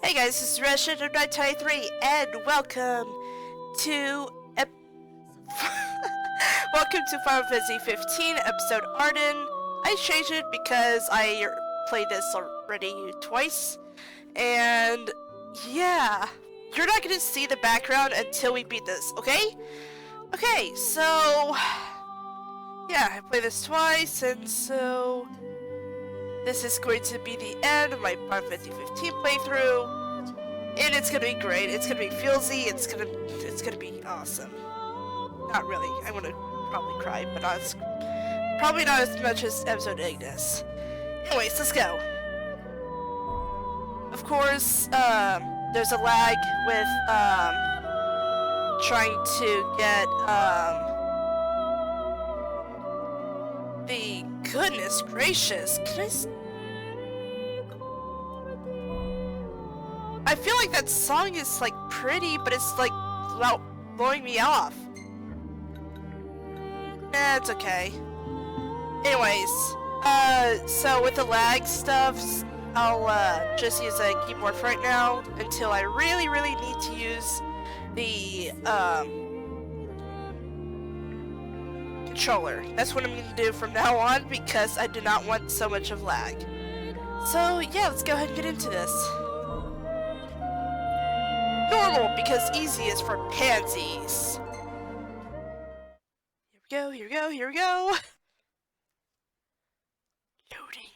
Hey guys, this is Rashid of 923, and welcome to welcome to Final Fantasy 15 episode Ardyn. I changed it because I played this already twice, and yeah, you're not gonna see the background until we beat this, okay? Okay, so yeah, I played this twice, and so this is going to be the end of my Final Fantasy 15 playthrough, and it's gonna be great. It's gonna be feelsy. It's gonna be awesome. Not really. I'm gonna probably cry, but probably not as much as episode Ignis. Anyways, let's go. Of course, there's a lag with trying to get the goodness gracious. I feel like that song is like pretty, but it's like blowing me off. It's okay. Anyways, so with the lag stuff, I'll just use a keyboard for right now until I really need to use the controller. That's what I'm going to do from now on because I do not want so much of lag. So yeah, let's go ahead and get into this. Normal, because easy is for pansies. Here we go. Loading.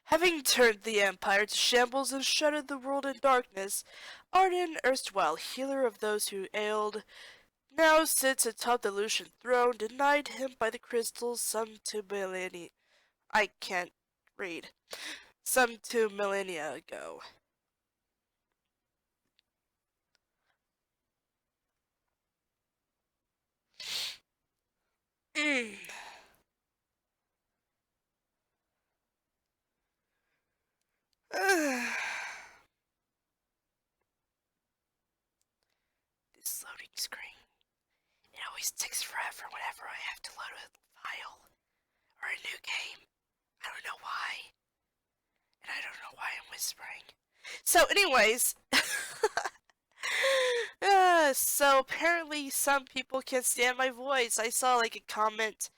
Having turned the Empire to shambles and shrouded the world in darkness, Ardyn, erstwhile healer of those who ailed, now sits atop the Lucian throne, denied him by the crystals some 2 millennia. I can't read. Some 2 millennia ago. This loading screen. It always takes forever whenever I have to load a file or a new game. I don't know why. And I don't know why I'm whispering. So anyways, so apparently some people can't stand my voice. I saw like a comment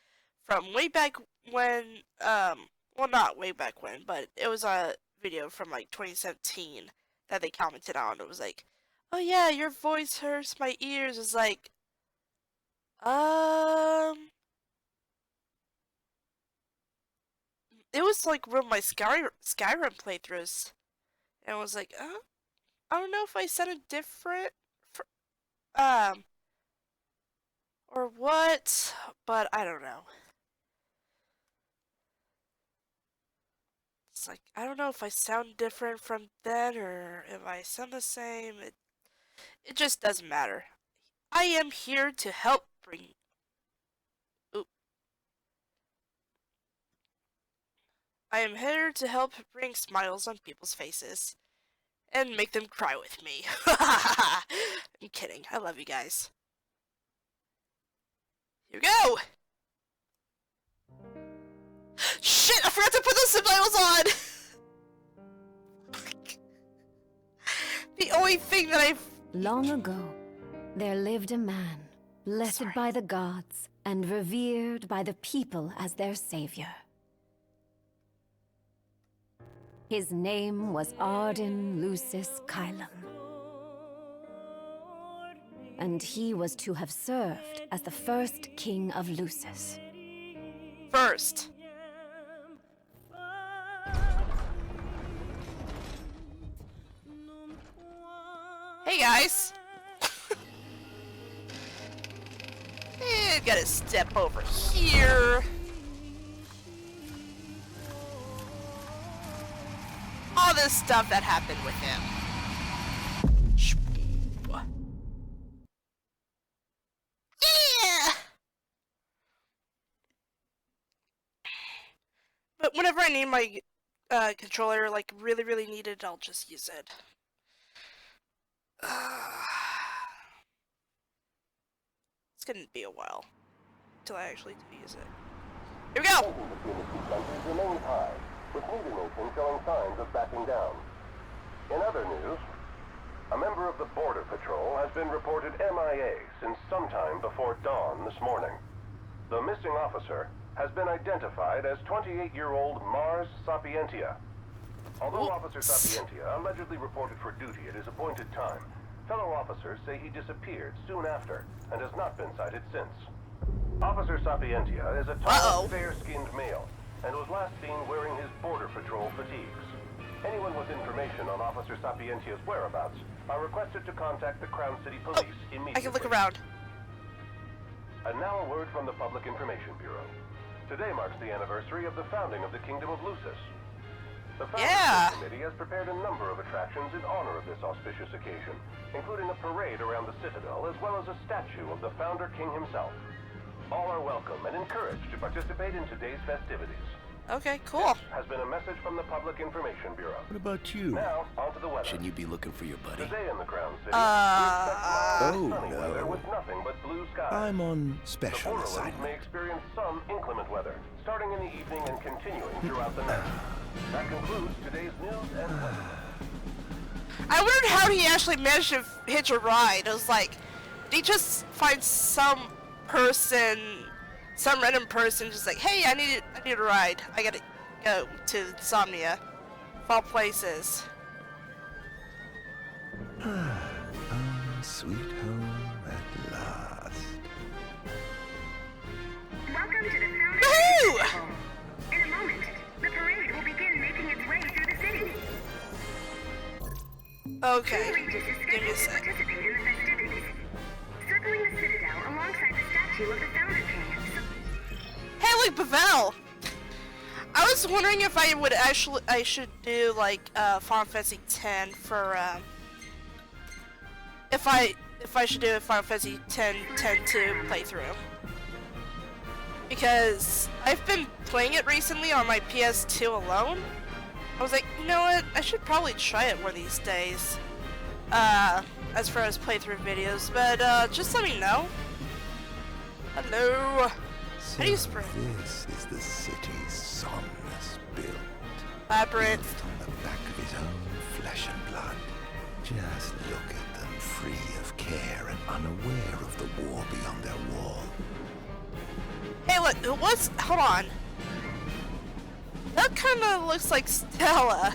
from way back when, well not way back when, but it was a video from like 2017 that they commented on. It was like, oh yeah, your voice hurts my ears. It's like, it was like one of my Skyrim playthroughs. And I was like, I don't know if I sounded different, or what, but I don't know. It's like, I don't know if I sound different from then, or if I sound the same. It just doesn't matter. I am here to help bring... Oop. I am here to help bring smiles on people's faces. And make them cry with me. I'm kidding. I love you guys. Here we go! Shit! I forgot to put those subtitles on! The only thing that I've... Long ago, there lived a man, blessed by the gods and revered by the people as their savior. His name was Ardyn Lucis Kylum, and he was to have served as the first king of Lucis. First. Hey guys! And gotta step over here. All this stuff that happened with him. Yeah! But whenever I need my controller, like really need it, I'll just use it. It's gonna be a while till I actually use it. Here we go! Remains high, with neither nation showing signs of backing down. In other news, a member of the Border Patrol has been reported MIA since sometime before dawn this morning. The missing officer has been identified as 28-year-old Mars Sapientia. Although Officer Sapientia allegedly reported for duty at his appointed time, fellow officers say he disappeared soon after and has not been sighted since. Officer Sapientia is a tall, fair-skinned male and was last seen wearing his Border Patrol fatigues. Anyone with information on Officer Sapientia's whereabouts are requested to contact the Crown City Police immediately. I can look around. And now a word from the Public Information Bureau. Today marks the anniversary of the founding of the Kingdom of Lucis. The Founding Committee has prepared a number of attractions in honor of this auspicious occasion, including a parade around the Citadel as well as a statue of the Founder King himself. All are welcome and encouraged to participate in today's festivities. Okay, cool. This has been a message from the Public Information Bureau. What about you? Now, on to the weather. Shouldn't you be looking for your buddy? Today in the Crown City, we expect mild, sunny no. weather with nothing but blue skies. I'm on The special Borderlands assignment. may experience some inclement weather, starting in the evening and continuing throughout the night. That concludes today's news and weather. I wondered how he actually managed to hitch a ride. It was like, did he just find some random person, just like, hey, I need a ride. I gotta go to Insomnia, of all places. Sweet home at last. Welcome to the Founders Woohoo! Festival. In a moment, the parade will begin making its way through the city. Okay, Two Regis is give me a scheduled to sec. participate in the festivities, circling the Citadel alongside the statue of the Founder King. Hey, look, Pavel! I was wondering if I should do like Final Fantasy X for if I should do a Final Fantasy X 10-2 playthrough, because I've been playing it recently on my PS2 alone. I was like, you know what? I should probably try it one of these days. As far as playthrough videos, but just let me know. Hello. How do you spring? This is the city's son has built. Labyrinth. Built on the back of his own flesh and blood. Just look at them, free of care and unaware of the war beyond their wall. Hey, look, hold on. That kind of looks like Stella.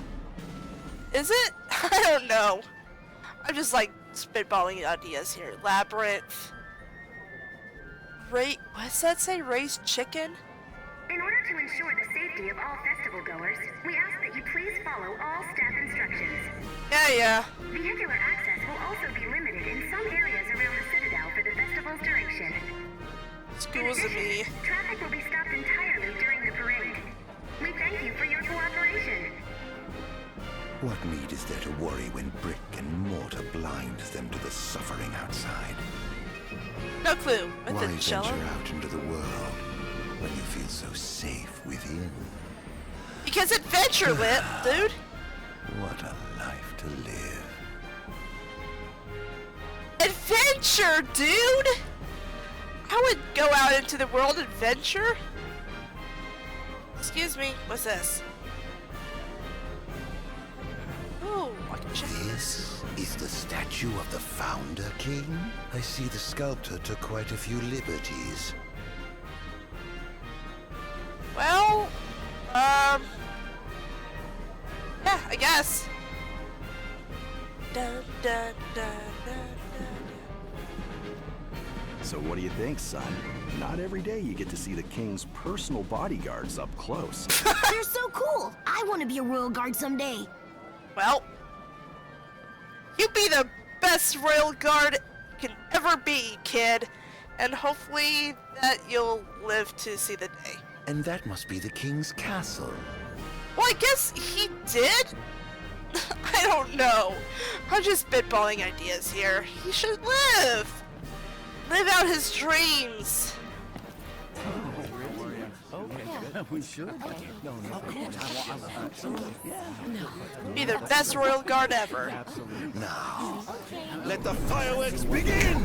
Is it? I don't know. I'm just like spitballing ideas here. Labyrinth. What's that say? Raised chicken? In order to ensure the safety of all festival goers, we ask that you please follow all staff instructions. Yeah. Vehicular access will also be limited in some areas around the Citadel for the festival's duration. Excuse me. Traffic will be stopped entirely during the parade. We thank you for your cooperation. What need is there to worry when brick and mortar blinds them to the suffering outside? No clue. With Why the cello? venture out into the world when you feel so safe within? Because adventure lit, dude. What a life to live. Adventure, dude. I would go out into the world adventure. Excuse me. What's this? Oh, I can check This is the statue of the Founder King? I see the sculptor took quite a few liberties. Well, yeah, I guess. Dun, dun, dun, dun, dun. So what do you think, son? Not every day you get to see the king's personal bodyguards up close. They're so cool! I want to be a royal guard someday. Well, you be the best royal guard you can ever be, kid, and hopefully that you'll live to see the day. And that must be the king's castle. Well, I guess he did? I don't know. I'm just spitballing ideas here. He should live! Live out his dreams! We should. Be the best royal guard ever. Now, let the fireworks begin!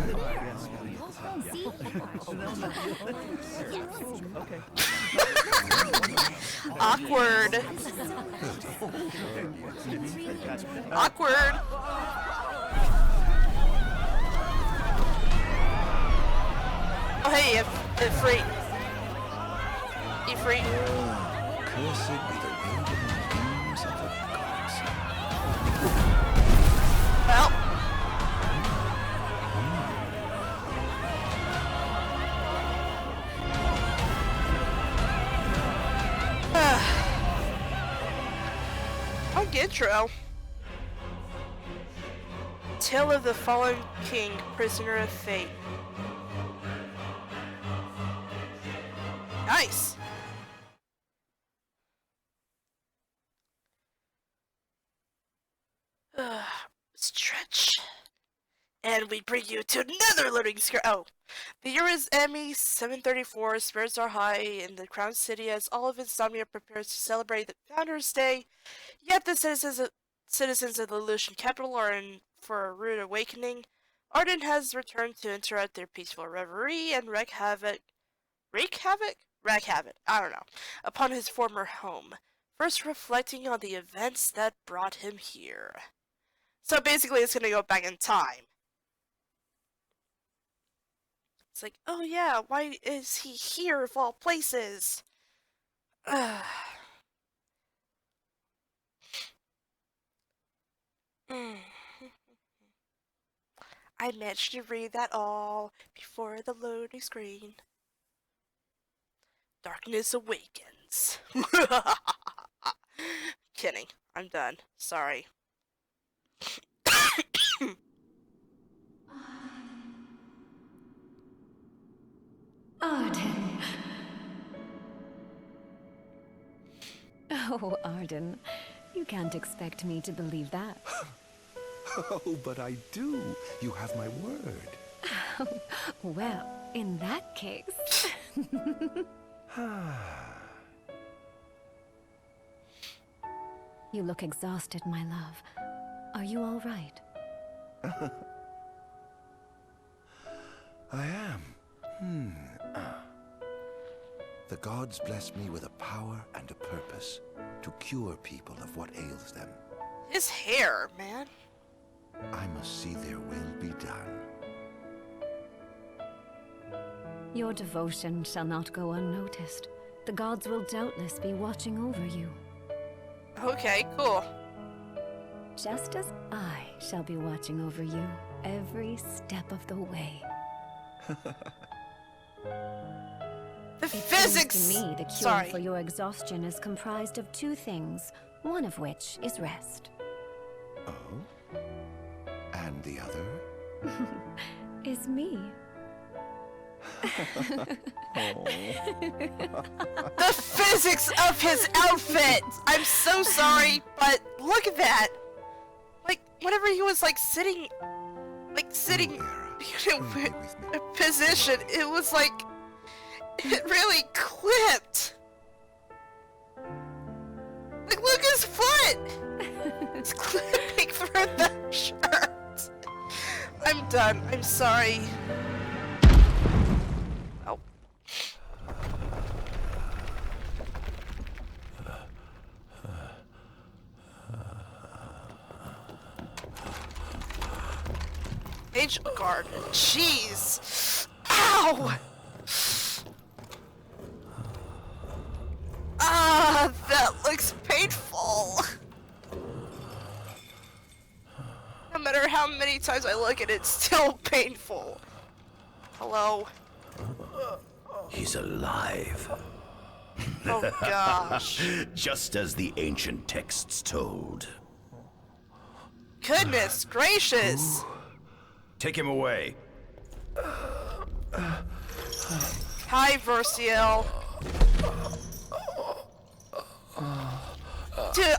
Awkward. Awkward. Oh hey, Ifrit. Ifrit. Cursed be the wilderness beams of the gods. Well. Intro. Tale of the Fallen King, Prisoner of Fate. Nice. Stretch. And we bring you to another loading screen. Oh. The year is ME 734. Spirits are high in the Crown City as all of Insomnia prepares to celebrate the Founders' Day. Yet the citizens of the Lucian capital are in for a rude awakening. Ardyn has returned to interrupt their peaceful reverie and wreak havoc, I don't know, upon his former home, first reflecting on the events that brought him here. So basically it's gonna go back in time. It's like, oh yeah, why is he here of all places? I managed to read that all before the loading screen. Darkness awakens. Kidding. I'm done. Sorry. Ardyn. Oh, Ardyn. You can't expect me to believe that. Oh, but I do. You have my word. Well, in that case... You look exhausted, my love. Are you all right? I am. The gods blessed me with a power and a purpose to cure people of what ails them. His hair, man. I must see their will be done. Your devotion shall not go unnoticed. The gods will doubtless be watching over you. Okay, cool. Just as I shall be watching over you every step of the way. The It physics! seems to me the cure for your exhaustion is comprised of two things, one of which is rest. Oh? And the other? Is me. The physics of his outfit! I'm so sorry, but look at that! Like, whenever he was sitting in a position, it was like, it really clipped! Like, look his foot! It's clipping through the shirt! I'm done, I'm sorry. Oh. Angel Garden, jeez! Ow! Ah, that looks painful! No matter how many times I look at it, it's still painful. Hello? He's alive. Oh gosh. Just as the ancient texts told. Goodness gracious! Take him away. Hi, Versiel. Dude,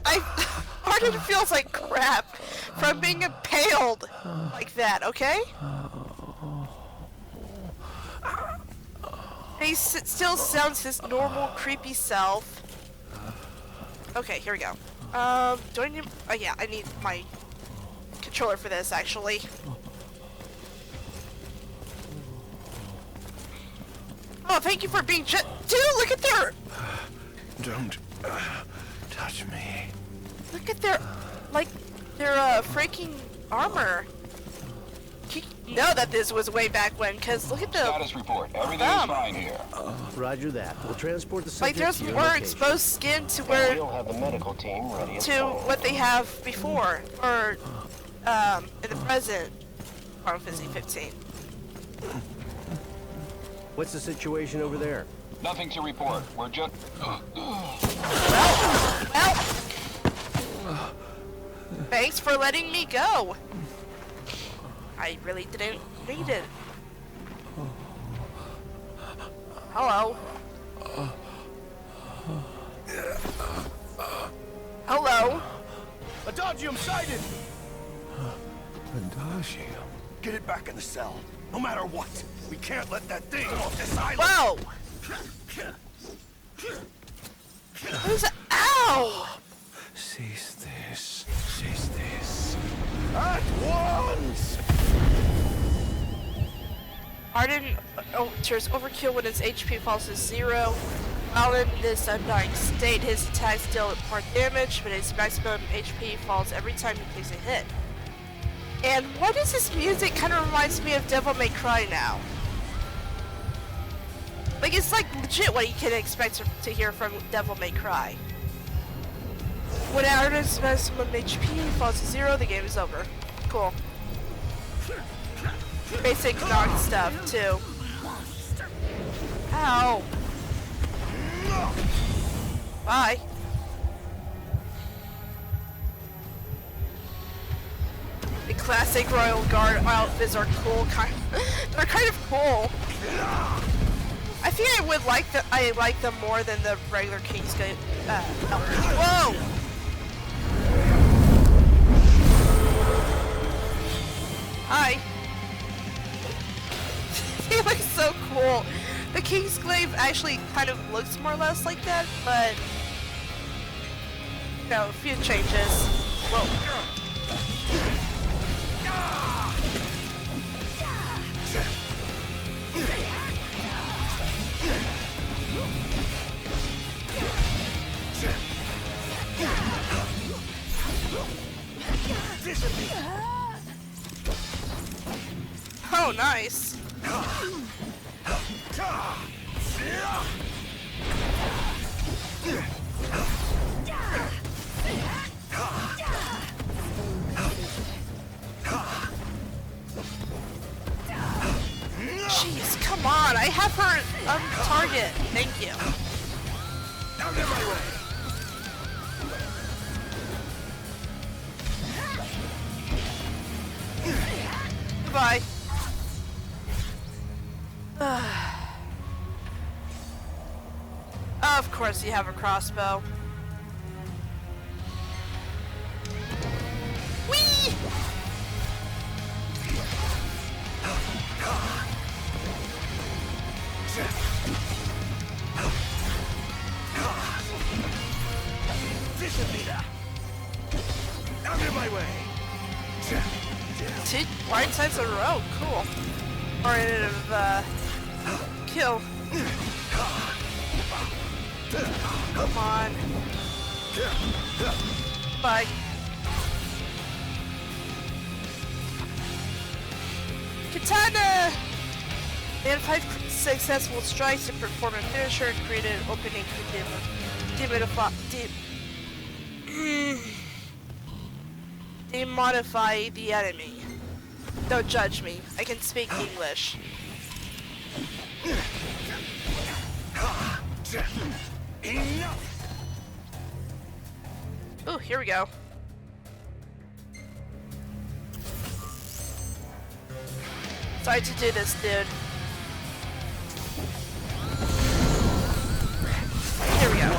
Ardyn feels like crap from being impaled like that, okay? He still sounds his normal creepy self. Okay, here we go. Do I need... Oh yeah, I need my controller for this, actually. Oh, thank you for being Dude, look at their... Don't touch me. Look at their... Like, their, freaking armor. You know that this was way back when, because look at the... Status report. Everything is fine here. Roger that. We'll transport the Like, subject there's to your more location. exposed skin to where... We'll have the medical team ready. To what they have before, or, in the present Final Fantasy 15. What's the situation over there? Nothing to report. We're just... Well, thanks for letting me go. I really didn't need it. Hello. Hello. Adagium sighted! Adagium. Get it back in the cell. No matter what. We can't let that thing off this island. Whoa. Who's that? Ow! Cease this. Cease this. At once! Ardyn enters overkill when his HP falls to 0. While in this undying state, his attacks deal more damage, but his maximum HP falls every time he takes a hit. And what is this music? Kind of reminds me of Devil May Cry now. Like, it's like legit what you can expect to hear from Devil May Cry. When Ardyn's maximum HP falls to 0, the game is over. Cool. Basic knock stuff, too. Ow. Bye. The classic Royal Guard outfits are cool. They're kind of cool. I think I would like them. I like them more than the regular King's Gate. Whoa! Hi. He looks so cool. The Kingsglaive actually kind of looks more or less like that, but you know, a few changes. Whoa. Oh, nice. Jeez, come on. I have her on target. Thank you. Now get my way. Goodbye. Of course you have a crossbow. Whee! Now get my way. 2 right sides in a row. Cool. Oriented of, kill. Come on. Bye. Katana! They had 5 successful strikes to perform a finisher and create an opening to demodify the enemy. Don't judge me. I can speak English. Enough. Ooh, here we go. Sorry to do this, dude. Here we go.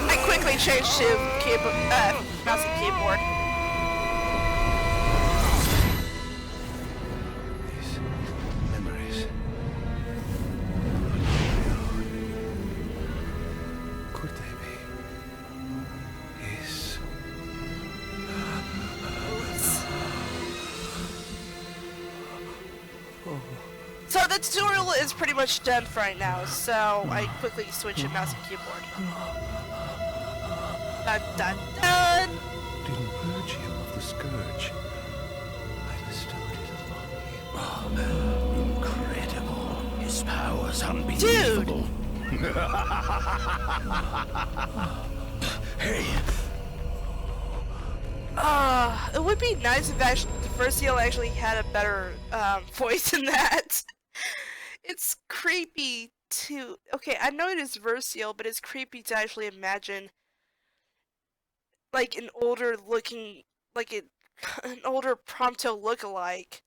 I quickly changed to mouse and keyboard. These memories. Could they be his? the tutorial is pretty much done for right now, so I quickly switch to mouse and keyboard. Dun dun dun! Didn't purge him of the scourge. I bestowed it upon him. Incredible. His powers unbelievable. Hey. It would be nice if actually the first seal actually had a better voice than that. It's creepy to. Okay, I know it is Versiel, but it's creepy to actually imagine like an older looking, like an older Prompto lookalike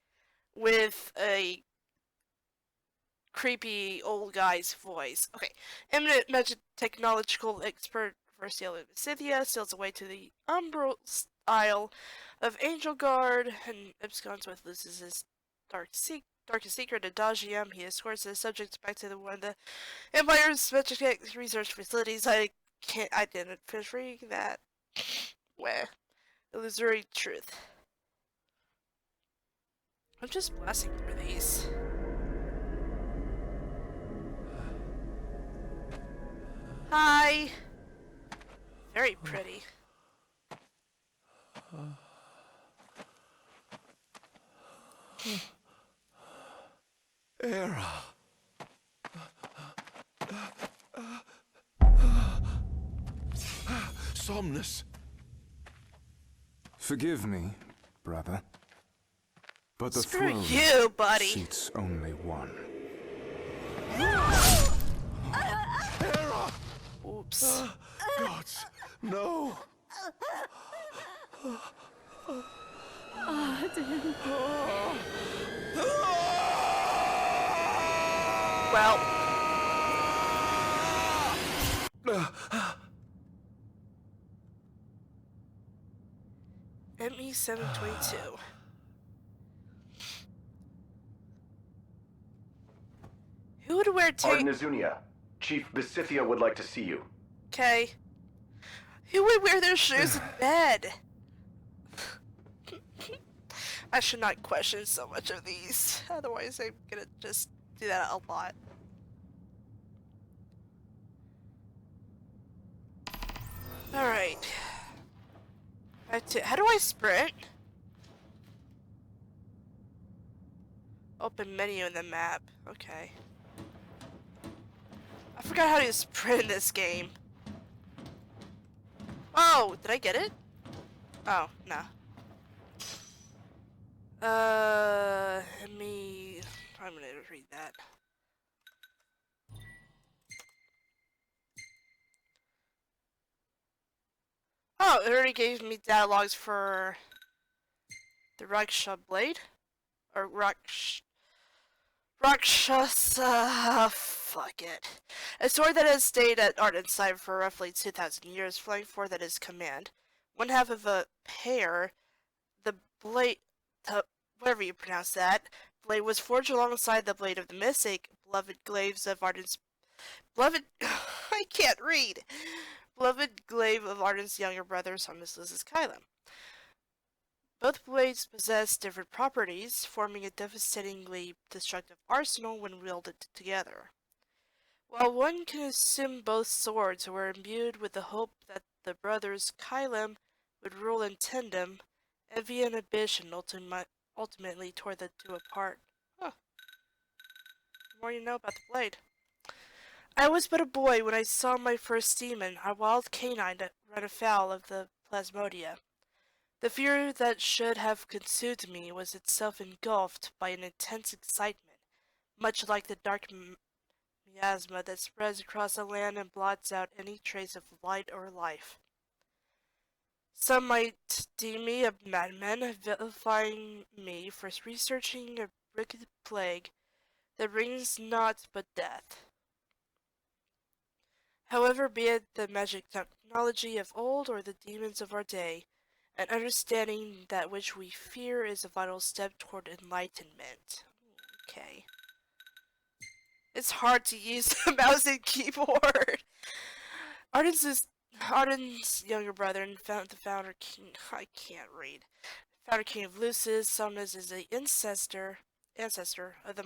with a creepy old guy's voice. Okay, eminent magic technological expert Versiel of Scythia sails away to the Umbral Isle of Angel Guard and absconds with loses his darkest secret Adagium. He escorts the subjects back to one of the Empire's magic research facilities. I didn't finish reading that. Where? Illusory truth. I'm just blasting through these. Hi. Very pretty. Era. Somnus. Forgive me, brother. But the Screw throne you, buddy. seats only one. Oops. Gods, no. Ardyn. Well. ME722. Who would wear Ardyn Azunia, Chief Besithia would like to see you. Okay. Who would wear their shoes in bed? I should not question so much of these. Otherwise, I'm gonna just do that a lot. Alright. How do I sprint? Open menu in the map. Okay. I forgot how to sprint in this game. Oh, did I get it? Oh, no. I'm gonna read that. Oh, it already gave me dialogues for the Rakshasa Blade? Or Rakshasa, fuck it. A sword that has stayed at Ardyn's side for roughly 2,000 years, flying forth at his command. One half of a pair, the blade, whatever you pronounce that, blade was forged alongside the blade of the mystic, beloved glaives of Ardyn's, I can't read! Beloved glaive of Ardyn's younger brother, Somnus Kylum. Both blades possess different properties, forming a devastatingly destructive arsenal when wielded together. While one can assume both swords were imbued with the hope that the brothers Kylum would rule in tandem, envy and ambition ultimately tore the two apart. Huh. The more you know about the blade. I was but a boy when I saw my first demon, a wild canine that ran afoul of the plasmodia. The fear that should have consumed me was itself engulfed by an intense excitement, much like the dark miasma that spreads across the land and blots out any trace of light or life. Some might deem me a madman, vilifying me for researching a wicked plague that brings naught but death. However, be it the magic technology of old or the demons of our day, an understanding that which we fear is a vital step toward enlightenment. Okay. It's hard to use the mouse and keyboard. Ardyn's younger brother and the founder king. I can't read. Founder king of Lucis, Somnus is the ancestor of the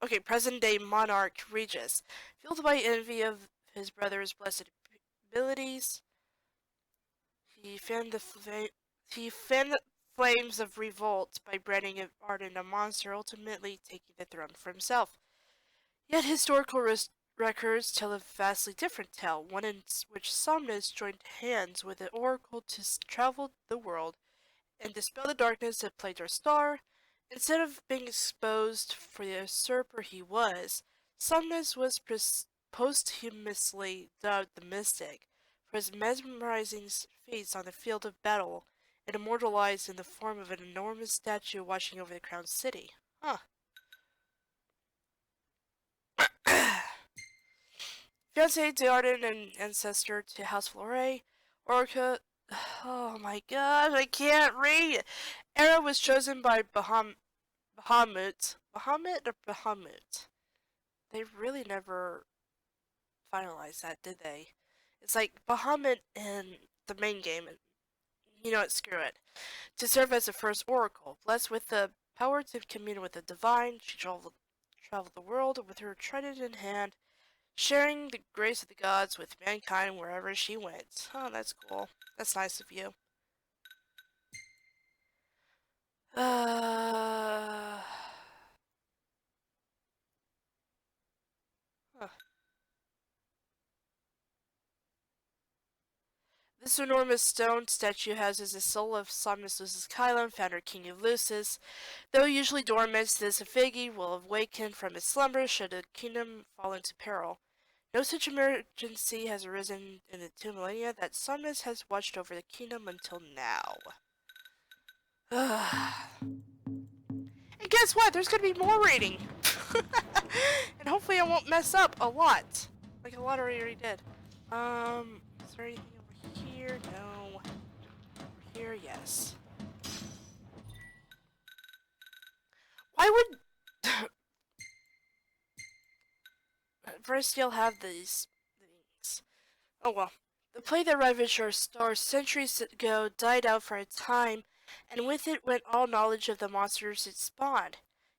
Okay, present-day monarch Regis. Fueled by envy of his brother's blessed abilities, he fanned the flames of revolt by branding Ardyn a monster, ultimately taking the throne for himself. Yet historical records tell a vastly different tale, one in which Somnus joined hands with the Oracle to travel the world and dispel the darkness that plagued our star. Instead of being exposed for the usurper he was, Somnus was posthumously dubbed the Mystic for his mesmerizing feats on the field of battle and immortalized in the form of an enormous statue watching over the crowned city. Huh. Fiancé to Ardyn and ancestor to House Flore, Orca. Oh my gosh, I can't read! Era was chosen by Bahamut. Bahamut or Bahamut? They really never finalized that, did they? It's like Bahamut in the main game, and you know what, screw it. To serve as the first oracle, blessed with the power to commune with the divine, she traveled the world with her trident in hand, sharing the grace of the gods with mankind wherever she went. Oh, that's cool. That's nice of you. Huh. This enormous stone statue houses the soul of Somnus Lucis Kylon, founder King of Lucis. Though usually dormant, this Figi will awaken from its slumber should the kingdom fall into peril. No such emergency has arisen in the 2 millennia that Somnus has watched over the kingdom until now. And guess what? There's gonna be more reading! And hopefully I won't mess up a lot. Like a lot already did. Is there anything over here? No. Over here, yes. Why would Verstiel have these things? Oh well. The plague that ravaged our star centuries ago died out for a time, and with it went all knowledge of the monsters it spawned.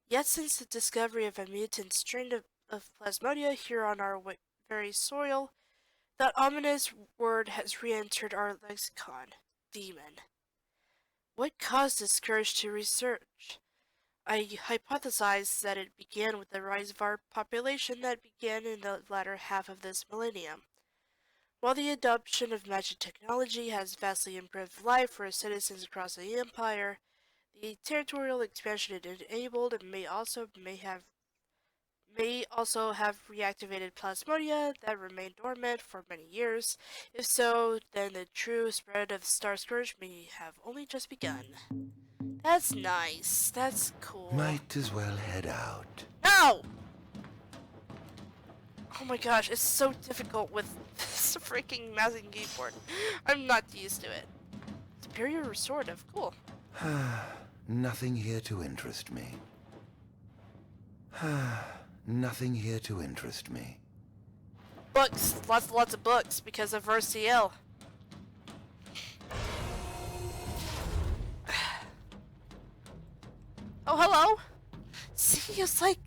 Yet since the discovery of a mutant strain of Plasmodia here on our very soil, that ominous word has re-entered our lexicon. Demon. What caused this scourge to resurge? I hypothesize that it began with the rise of our population that began in the latter half of this millennium. While the adoption of magic technology has vastly improved life for citizens across the Empire, the territorial expansion it enabled may also have reactivated Plasmodia that remained dormant for many years. If so, then the true spread of Star Scourge may have only just begun. That's nice. That's cool. Might as well head out. No! Oh my gosh, it's so difficult with this freaking mousing keyboard. I'm not used to it. Superior restorative, cool. Nothing here to interest me. Nothing here to interest me. Books, lots of books because of RCL. Oh, hello. See, it's like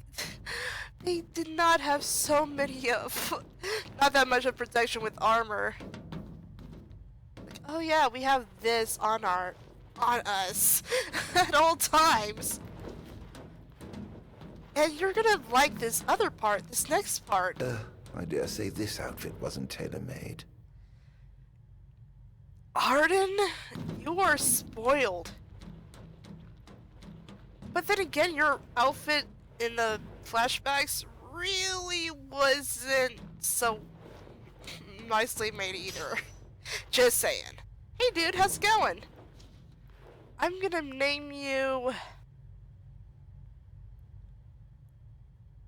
they did not have so many of, not that much of protection with armor. Like, oh yeah, we have this on us at all times. And you're gonna like this other part, this next part. I dare say this outfit wasn't tailor-made. Ardyn, you are spoiled. But then again, your outfit in the flashbacks really wasn't so nicely made either. Just saying. Hey dude, how's it going? I'm gonna name you...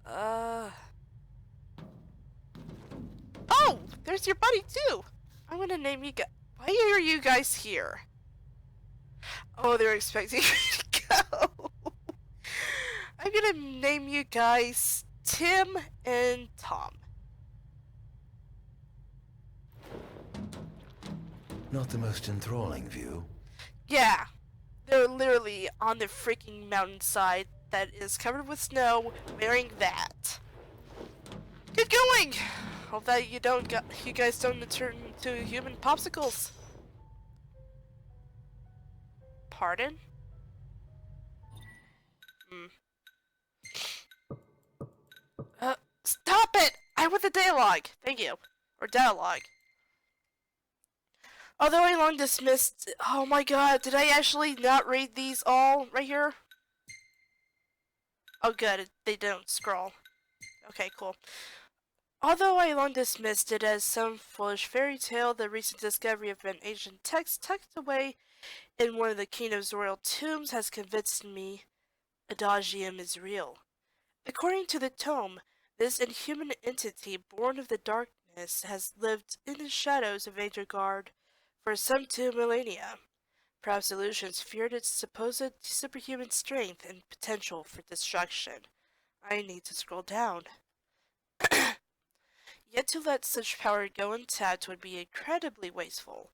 Oh! There's your buddy too! I'm gonna name you guys... Why are you guys here? Oh, they're expecting me to go. I'm gonna name you guys Tim and Tom. Not the most enthralling view. Yeah. They're literally on the freaking mountainside that is covered with snow wearing that. Get going! Hope that you guys don't turn into human popsicles. Pardon? Stop it! I want the dialogue. Thank you. Or dialogue. Although I long dismissed... Oh my god, did I actually not read these all right here? Oh good, they don't scroll. Okay, cool. Although I long dismissed it as some foolish fairy tale, the recent discovery of an ancient text tucked away in one of the kingdom's royal tombs has convinced me Adagium is real. According to the tome, this inhuman entity born of the darkness has lived in the shadows of Aegirgard for some 2 millennia. Perhaps illusions feared its supposed superhuman strength and potential for destruction. I need to scroll down. Yet to let such power go untapped would be incredibly wasteful.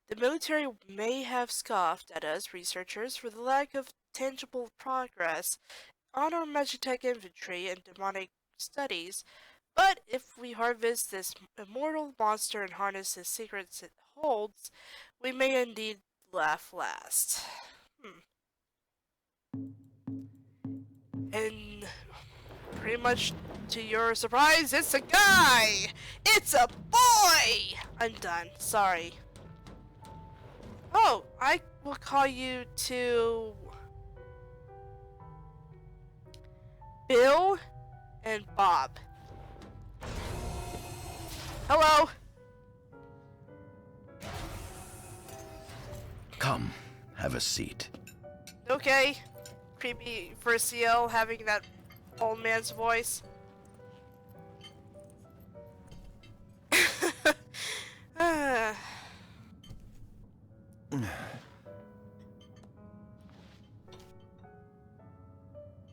The military may have scoffed at us researchers for the lack of tangible progress on our Magitech infantry and demonic studies, but if we harvest this immortal monster and harness the secrets it holds, we may indeed laugh last. And pretty much to your surprise, it's a guy! It's a boy! I'm done. Sorry. Oh, I will call you to Bill and Bob. Hello. Come, have a seat. Okay. Creepy Versiel having that old man's voice.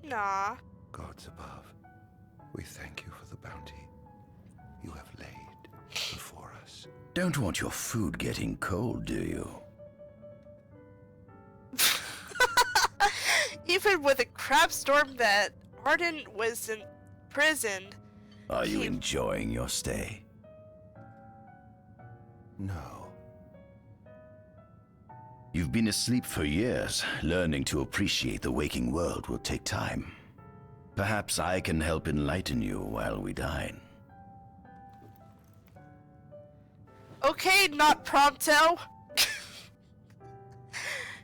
Nah. Gods above, we thank you for the bounty you have laid before us. Don't want your food getting cold, do you? Even with a crap storm that Ardyn was in prison. Are you enjoying your stay? No. You've been asleep for years. Learning to appreciate the waking world will take time. Perhaps I can help enlighten you while we dine. Okay, not prompto.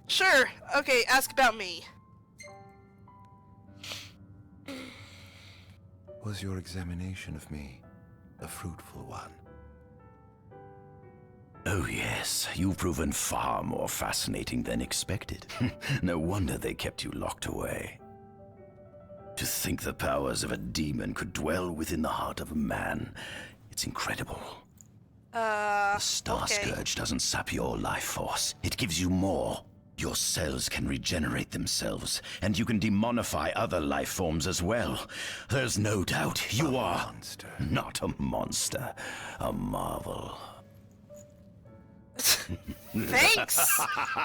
Sure. Okay, ask about me. Was your examination of me a fruitful one? Oh yes, you've proven far more fascinating than expected. No wonder they kept you locked away. To think the powers of a demon could dwell within the heart of a man, it's incredible. The Star Scourge doesn't sap your life force, it gives you more. Your cells can regenerate themselves, and you can demonify other life forms as well. There's no doubt you are not a monster, a marvel. Thanks!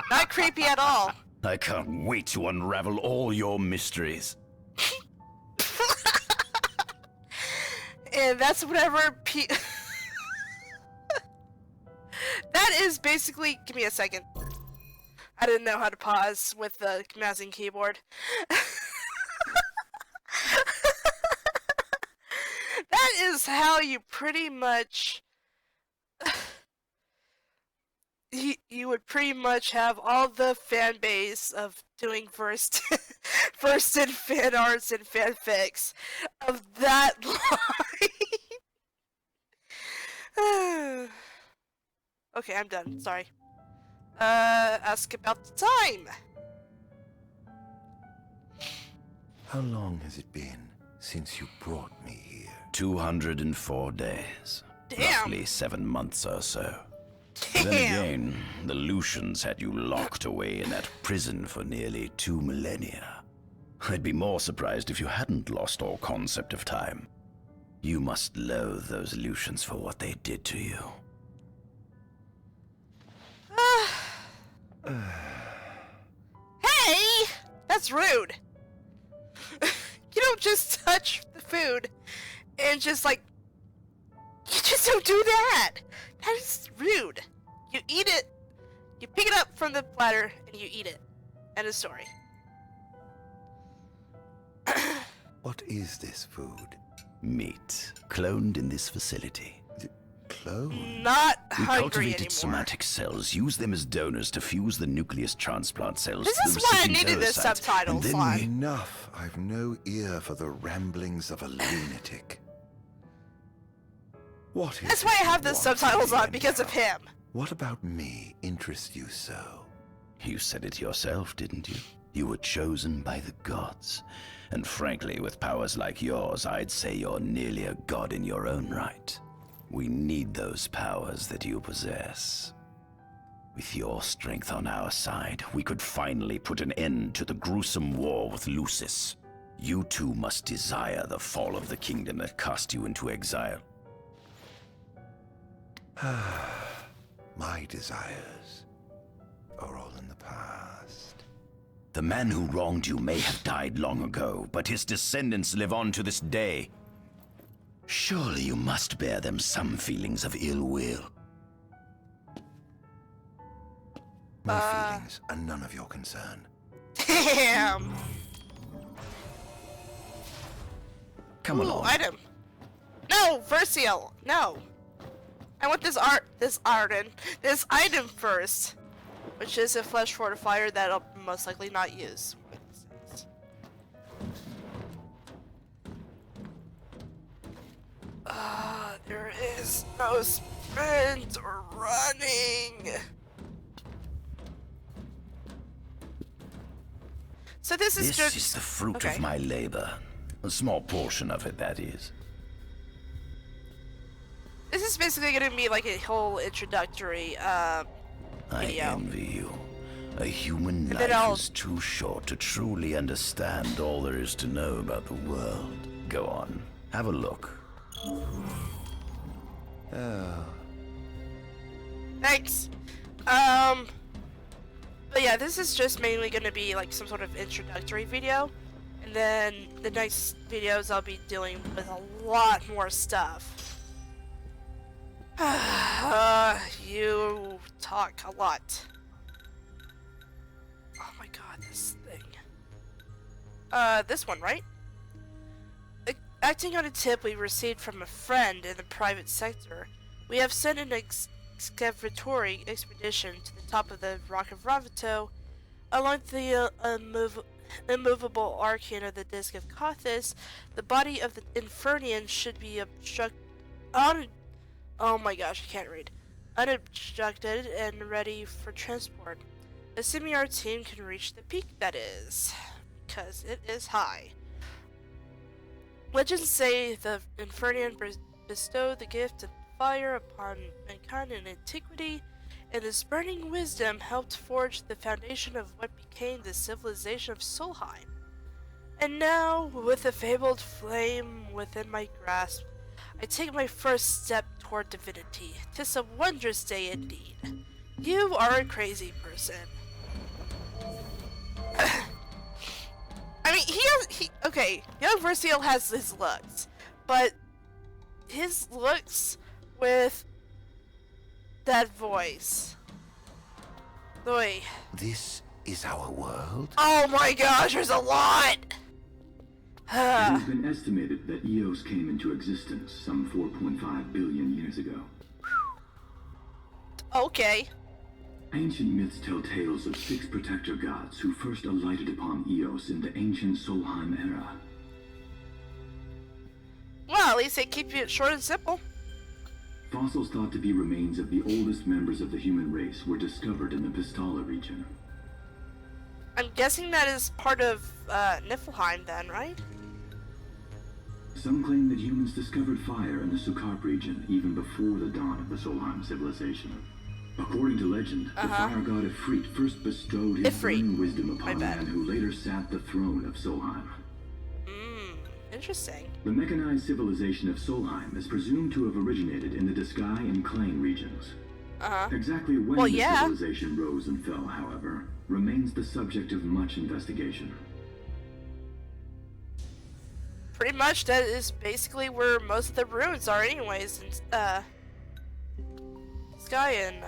Not creepy at all. I can't wait to unravel all your mysteries. And that's whatever that is basically... Give me a second. I didn't know how to pause with the mousing keyboard. That is how you pretty much... you would pretty much have all the fan base of doing first in fan arts and fanfics of that line. Okay, I'm done. Sorry. Ask about the time. How long has it been since you brought me here? 204 days. Damn. Roughly 7 months or so. Then again, the Lucians had you locked away in that prison for nearly 2 millennia. I'd be more surprised if you hadn't lost all concept of time. You must loathe those Lucians for what they did to you. Hey! That's rude. You don't just touch the food and just like, you just don't do that. That is rude. You eat it, you pick it up from the platter and you eat it. End of story. What is this food? Meat, cloned in this facility. Clone? Not We hungry cultivated anymore. somatic cells, use them as donors to fuse the nucleus transplant cells This to is the why I recipient needed the oocyte, subtitles and then on. Enough. I've no ear for the ramblings of a lunatic. What is That's why I have the what subtitles on, anyhow? because of him. What about me interests you so? You said it yourself, didn't you? You were chosen by the gods. And frankly, with powers like yours, I'd say you're nearly a god in your own right. We need those powers that you possess. With your strength on our side, we could finally put an end to the gruesome war with Lucis. You too must desire the fall of the kingdom that cast you into exile. My desires are all in the past. The man who wronged you may have died long ago, but his descendants live on to this day. Surely you must bear them some feelings of ill will. My feelings are none of your concern. Damn. Come Ooh, along. item. No, Versiel. No. I want this Ardyn. This item first. Which is a flesh fortifier that I'll most likely not use. There is no sprint or running. So this is This is the fruit of my labor. A small portion of it, that is. This is basically going to be like a whole introductory I video. envy you. A human And then life I'll- is too short to truly understand all there is to know about the world. Go on, have a look. Oh. Thanks. But yeah, this is just mainly going to be like some sort of introductory video. And then the next videos I'll be dealing with a lot more stuff. You talk a lot. Oh my god, this thing. This one, right? Acting on a tip we received from a friend in the private sector, we have sent an excavatory expedition to the top of the Rock of Ravito along the immovable arcane of the Disc of Kothis. The body of the Infernian should be oh my gosh, I can't read. Unobstructed and ready for transport. Assuming our team can reach the peak, that is. Because it is high. Legends say the Infernian bestowed the gift of fire upon mankind in antiquity, and this burning wisdom helped forge the foundation of what became the civilization of Solheim. And now, with the fabled flame within my grasp, I take my first step toward divinity. 'Tis a wondrous day indeed. You are a crazy person. I mean, okay, Young Versiel has his looks, but his looks with that voice. Oi. This is our world? Oh my gosh, there's a lot! It has been estimated that Eos came into existence some 4.5 billion years ago. Okay. Ancient myths tell tales of 6 protector gods who first alighted upon Eos in the ancient Solheim era. Well, at least they keep it short and simple. Fossils thought to be remains of the oldest members of the human race were discovered in the Pistala region. I'm guessing that is part of Niflheim then, right? Some claim that humans discovered fire in the Sukarp region even before the dawn of the Solheim civilization. According to legend, the fire god Ifrit first bestowed his burning wisdom upon a man who later sat the throne of Solheim. Interesting. The mechanized civilization of Solheim is presumed to have originated in the Disgaea and Klain regions. Exactly when the civilization rose and fell, however, remains the subject of much investigation. pretty much that is basically where most of the ruins are anyways, in, Sky and,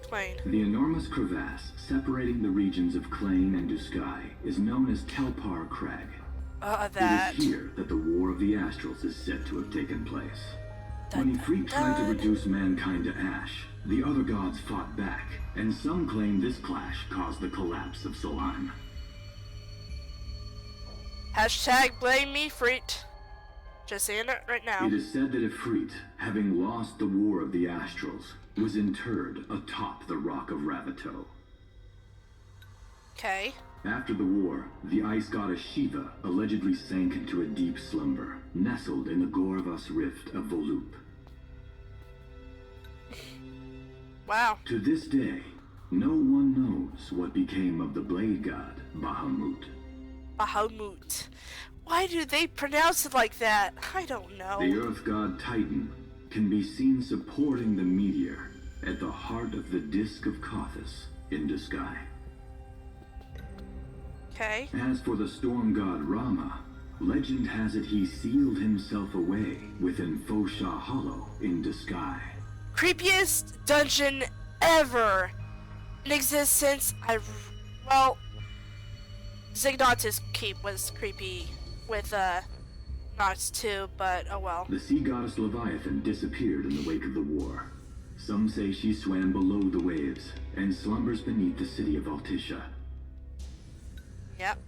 Clane. The enormous crevasse separating the regions of Clane and Duskai is known as Telpar Crag. That. It is here that the War of the Astrals is said to have taken place. When Ifrit tried to reduce mankind to ash, the other gods fought back, and some claim this clash caused the collapse of Solheim. Hashtag blame me, Ifrit. Just saying it right now. It is said that Ifrit, having lost the War of the Astrals, was interred atop the Rock of Ravito. Okay. After the war, the ice goddess Shiva allegedly sank into a deep slumber, nestled in the Goravas Rift of Volup. Wow. To this day, no one knows what became of the blade god, Bahamut. Bahamut. Why do they pronounce it like that? I don't know. The earth god Titan can be seen supporting the meteor at the heart of the Disk of Kothis in the sky. Okay. As for the storm god Rama, legend has it he sealed himself away within Fosha Hollow in the sky. Creepiest dungeon ever in existence. Well, Zignatus Keep was creepy with, Knots too, but oh well. The sea goddess Leviathan disappeared in the wake of the war. Some say she swam below the waves and slumbers beneath the city of Altisha. Yep.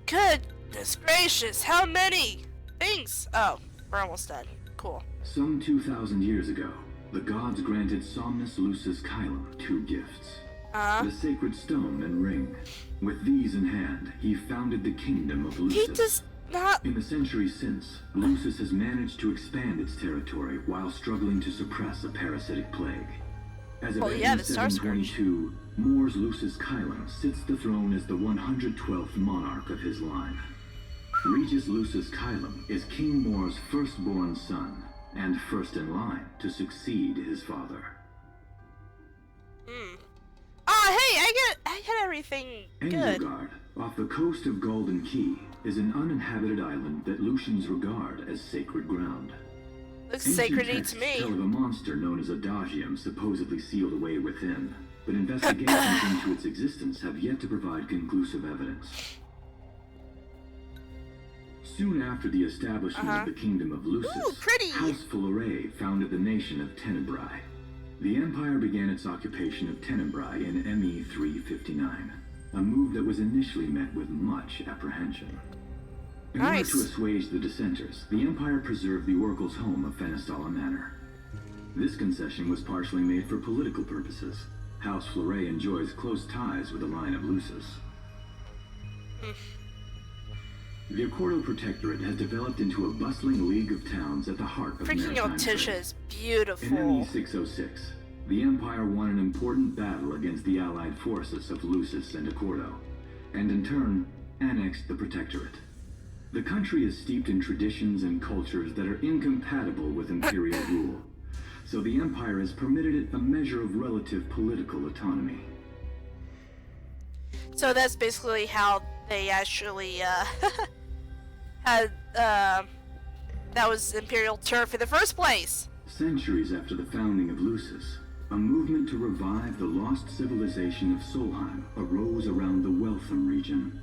Goodness gracious, how many things? Oh, we're almost done. Cool. Some 2,000 years ago, the gods granted Somnus Lucis Kylum 2 gifts. The sacred stone and ring. With these in hand, he founded the kingdom of Lucis. He does not... In the centuries since, Lucis has managed to expand its territory while struggling to suppress a parasitic plague. As of 722, Mors Lucis Kylum sits the throne as the 112th monarch of his line. Regis Lucis Kylum is King Mor's firstborn son, and first in line to succeed his father. Hey, I get everything good. Engelgard, off the coast of Golden Key, is an uninhabited island that Lucians regard as sacred ground. Looks sacred to me. Tell of a monster known as Adagium supposedly sealed away within, but investigations into its existence have yet to provide conclusive evidence. Soon after the establishment of the Kingdom of Lucis, House Fleuret founded the nation of Tenebrae. The Empire began its occupation of Tenebrae in ME 359, a move that was initially met with much apprehension. In order to assuage the dissenters, the Empire preserved the Oracle's home of Fenestala Manor. This concession was partially made for political purposes. House Fleuret enjoys close ties with the line of Lucis. The Accordo Protectorate has developed into a bustling league of towns at the heart of freaking maritime Altisha trade. is beautiful. In ME 606, the Empire won an important battle against the allied forces of Lucis and Accordo, and in turn, annexed the Protectorate. The country is steeped in traditions and cultures that are incompatible with imperial rule, so the Empire has permitted it a measure of relative political autonomy. So that's basically how they actually, had, that was Imperial turf in the first place. Centuries after the founding of Lucis, a movement to revive the lost civilization of Solheim arose around the Weltham region.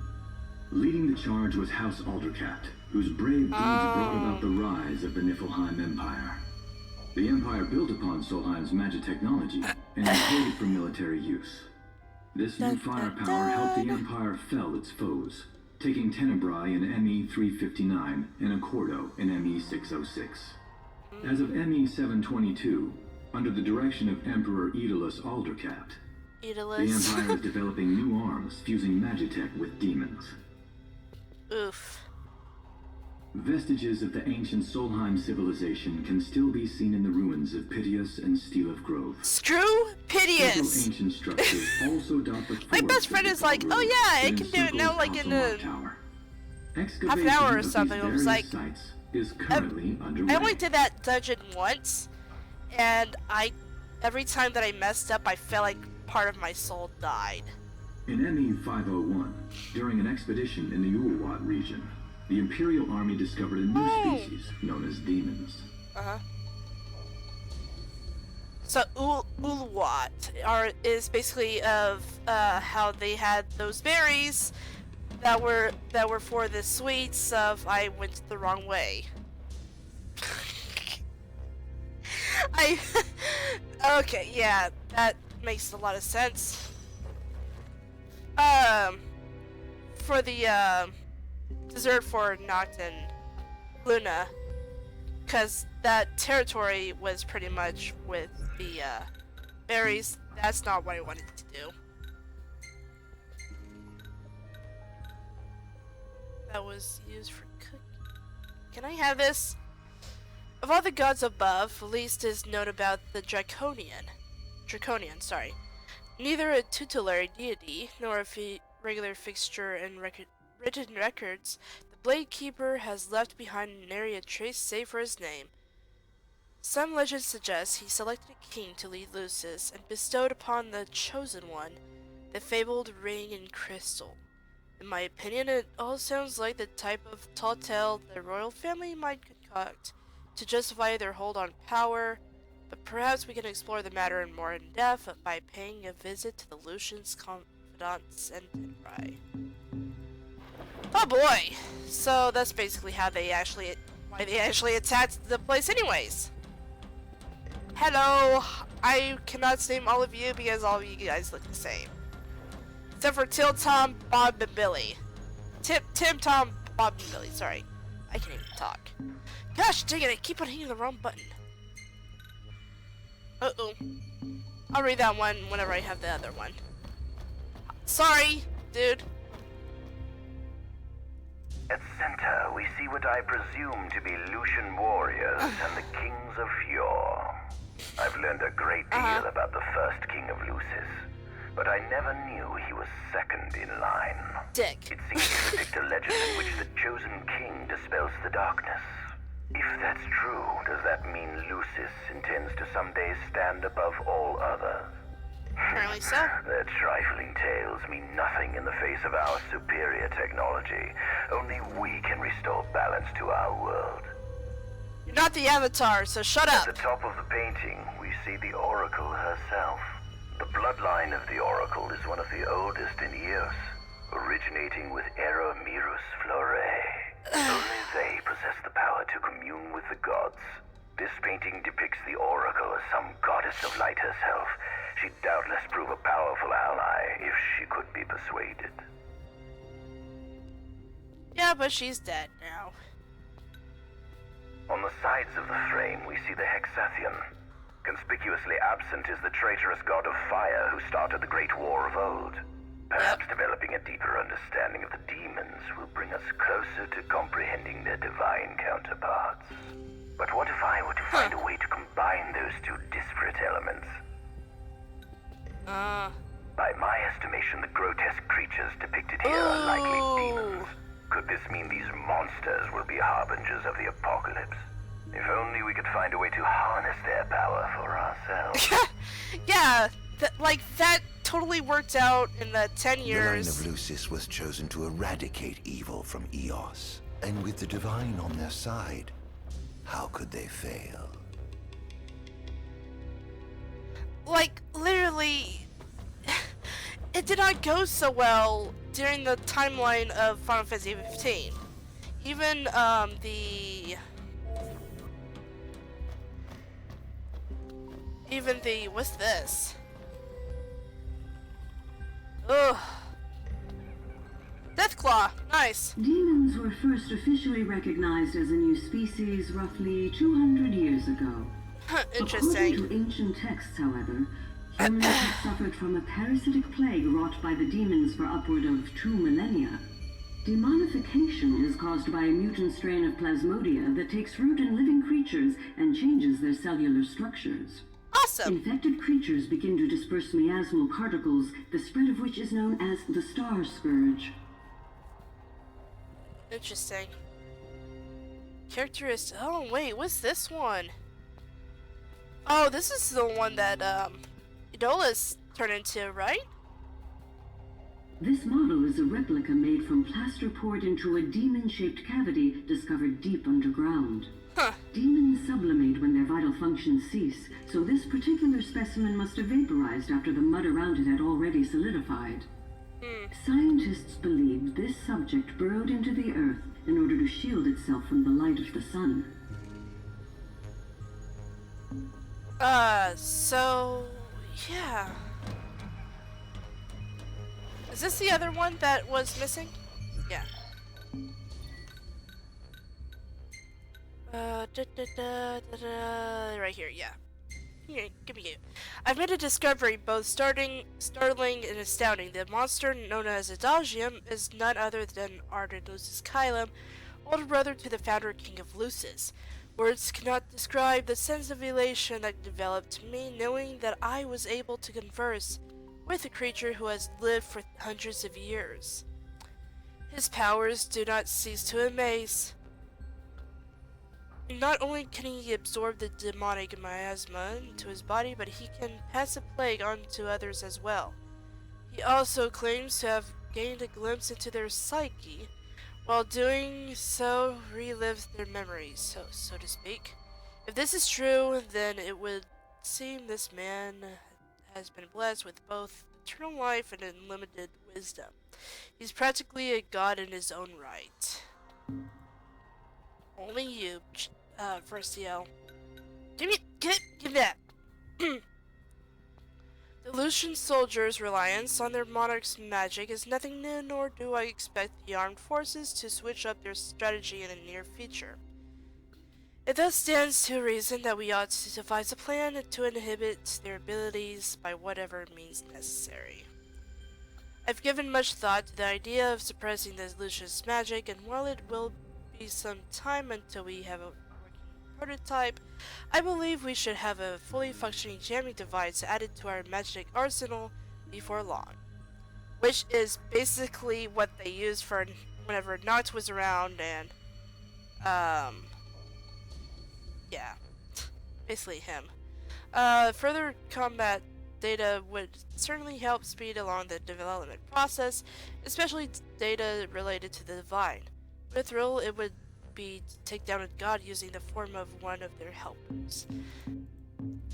Leading the charge was House Aldercat, whose brave deeds brought about the rise of the Niflheim Empire. The Empire built upon Solheim's magic technology and employed it for military use. This new firepower helped the Empire fell its foes, taking Tenebrae in ME 359 and Accordo in ME 606. As of ME 722, under the direction of Emperor Aedalus Aldercat, the Empire is developing new arms fusing magitech with demons. Oof. Vestiges of the ancient Solheim civilization can still be seen in the ruins of Piteous and Steel of Grove. Screw Piteous! Several ancient structures also dot the my best friend is like, oh yeah, it can do it now like in a half an hour or something. I was like, is currently underway. I only did that dungeon once, and every time that I messed up, I felt like part of my soul died. In ME 501, during an expedition in the Ulwat region, the Imperial Army discovered a new species known as demons. So Ulwat is basically of how they had those berries that were for the sweets of I went the wrong way. Okay, yeah, that makes a lot of sense. For the dessert for Noct and Luna, because that territory was pretty much with the berries. That's not what I wanted to do. That was used for cooking. Can I have this? Of all the gods above, least is known about the Draconian, sorry. Neither a tutelary deity, nor a regular fixture in written records, the Blade Keeper has left behind an area trace save for his name. Some legends suggest he selected a king to lead Lucis, and bestowed upon the Chosen One the fabled ring and crystal. In my opinion, it all sounds like the type of tall tale the royal family might concoct to justify their hold on power, but perhaps we can explore the matter more in depth by paying a visit to the Lucian's confidants and Tenrai. Oh boy! So that's basically why they actually attacked the place anyways. Hello! I cannot name all of you because all of you guys look the same. Except for Till, Tom, Bob, and Billy. Tim, Tom, Bob, and Billy, sorry. I can't even talk. Gosh dang it, I keep on hitting the wrong button. Uh-oh. I'll read that one whenever I have the other one. Sorry, dude. At center, we see what I presume to be Lucian warriors and the kings of yore. I've learned a great deal about the first king of Lucis, but I never knew he was second in line. Dick. It seems to predict a legend in which the chosen king dispels the darkness. If that's true, does that mean Lucis intends to someday stand above all others? Apparently so. Their trifling tales mean nothing in the face of our superior technology. Only we can restore balance to our world. You're not the Avatar, so shut up. At the top of the painting, we see the Oracle herself. The bloodline of the Oracle is one of the oldest in Eos, originating with Eromirus Flore. Only they possess the power to commune with the gods. This painting depicts the Oracle as some goddess of light herself. She'd doubtless prove a powerful ally if she could be persuaded. Yeah, but she's dead now. On the sides of the frame, we see the Hexathian. Conspicuously absent is the traitorous god of fire who started the Great War of old. Perhaps developing a deeper understanding of the demons will bring us closer to comprehending their divine counterparts. But what if I were to find a way to combine those two disparate elements? By my estimation, the grotesque creatures depicted here are likely demons. Could this mean these monsters will be harbingers of the apocalypse? If only we could find a way to harness their power for ourselves. Yeah, that totally worked out in the 10 years. The line of Lucis was chosen to eradicate evil from Eos, and with the divine on their side, how could they fail? Like, literally, it did not go so well during the timeline of Final Fantasy 15. Even, what's this? Ugh. Deathclaw, nice. Demons were first officially recognized as a new species roughly 200 years ago. Interesting. According to ancient texts, however, humans have suffered from a parasitic plague wrought by the demons for upward of 2 millennia. Demonification is caused by a mutant strain of plasmodia that takes root in living creatures and changes their cellular structures. Awesome. Infected creatures begin to disperse miasmal particles, the spread of which is known as the Star Scourge. Interesting. Characteristic. Oh wait, what's this one? Oh, this is the one that Idola's turned into, right? This model is a replica made from plaster poured into a demon-shaped cavity discovered deep underground. Huh. Demons sublimate when their vital functions cease, so this particular specimen must have vaporized after the mud around it had already solidified. Scientists believe this subject burrowed into the earth in order to shield itself from the light of the sun. So, yeah. Is this the other one that was missing? Yeah. Right here, yeah. Here, give me it. I've made a discovery both startling and astounding. The monster known as Adagium is none other than Ardyn Lucis Kylum, older brother to the founder King of Lucis. Words cannot describe the sense of elation that developed to me knowing that I was able to converse with a creature who has lived for hundreds of years. His powers do not cease to amaze. Not only can he absorb the demonic miasma into his body, but he can pass a plague on to others as well. He also claims to have gained a glimpse into their psyche, while doing so relives their memories, so to speak. If this is true, then it would seem this man has been blessed with both eternal life and unlimited wisdom. He's practically a god in his own right. Only you, first yell. Give that. The Lucian soldiers' reliance on their monarch's magic is nothing new, nor do I expect the armed forces to switch up their strategy in the near future. It thus stands to reason that we ought to devise a plan to inhibit their abilities by whatever means necessary. I've given much thought to the idea of suppressing the Lucian's magic, and while it will be some time until we have a working prototype, I believe we should have a fully functioning jamming device added to our magic arsenal before long. Which is basically what they used for whenever Noct was around, and yeah, basically him. Further combat data would certainly help speed along the development process, especially data related to the Divine. What a thrill it would be to take down a god using the form of one of their helpers.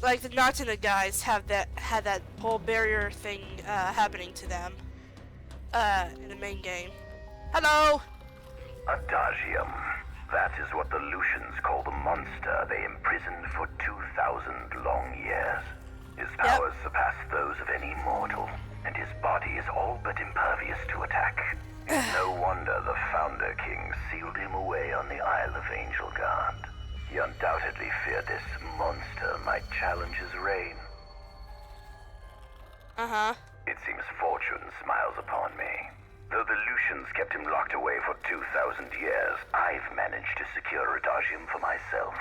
Like the Noctina guys had that whole barrier thing happening to them in the main game. Hello! Adagium. That is what the Lucians call the monster they imprisoned for 2,000 long years. His powers surpass those of any mortal, and his body is all but impervious to attack. It's no wonder the Founder King sealed him away on the Isle of Angel Guard. He undoubtedly feared this monster might challenge his reign. It seems fortune smiles upon me. Though the Lucians kept him locked away for 2,000 years, I've managed to secure Adagium for myself.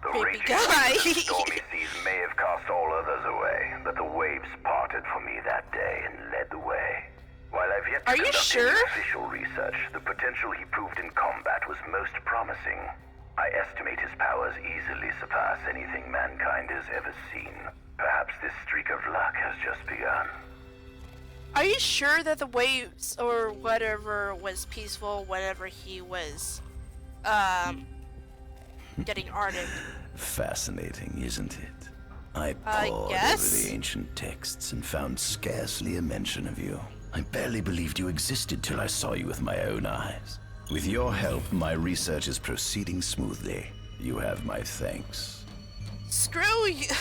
The raging winds and stormy seas may have cast all others away, but the waves parted for me that day and led the way. While I've yet to conduct any official research, the potential he proved in combat was most promising. I estimate his powers easily surpass anything mankind has ever seen. Perhaps this streak of luck has just begun. Are you sure that the waves or whatever was peaceful whenever he was getting Ardyn? Fascinating, isn't it? I pored over the ancient texts and found scarcely a mention of you. I barely believed you existed till I saw you with my own eyes. With your help, my research is proceeding smoothly. You have my thanks. Screw you!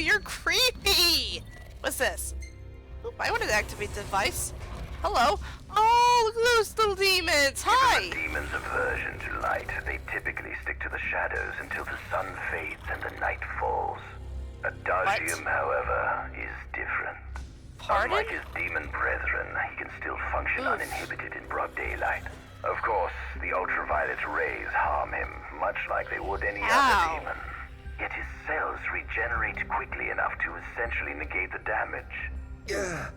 You're creepy! What's this? Oop, I want to activate the device. Hello? Oh, look at those little demons! Hi! Given a demon's aversion to light, they typically stick to the shadows until the sun fades and the night falls. Adagium, however, is different. Pardon? Unlike his demon brethren, he can still function uninhibited in broad daylight. Of course, the ultraviolet rays harm him, much like they would any other demon. Yet his cells regenerate quickly enough to essentially negate the damage. Yeah.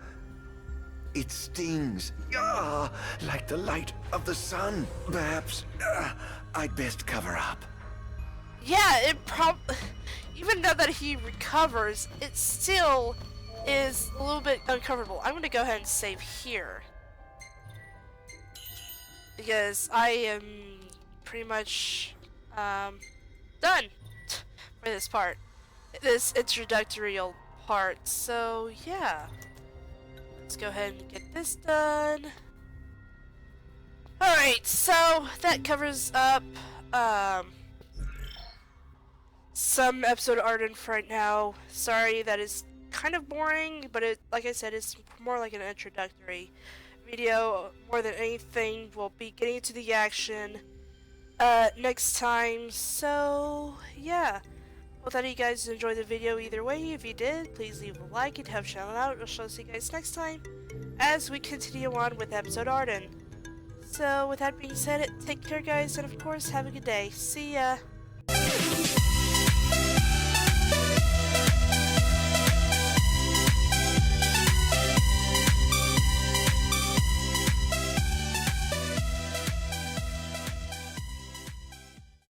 It stings. Yeah, like the light of the sun. Perhaps I'd best cover up. Yeah, even though that he recovers, it still is a little bit uncomfortable. I'm gonna go ahead and save here. Because I am pretty much done for this part. This introductory part. So yeah. Let's go ahead and get this done. Alright, so that covers up some episode of Ardyn for right now. Sorry that is kind of boring, but it, like I said, it's more like an introductory video. More than anything, we'll be getting into the action next time. So yeah, hope that you guys enjoyed the video either way. If you did, please leave a like and help shout out. I shall see you guys next time as we continue on with episode Ardyn. So with that being said, take care guys, and of course have a good day. See ya.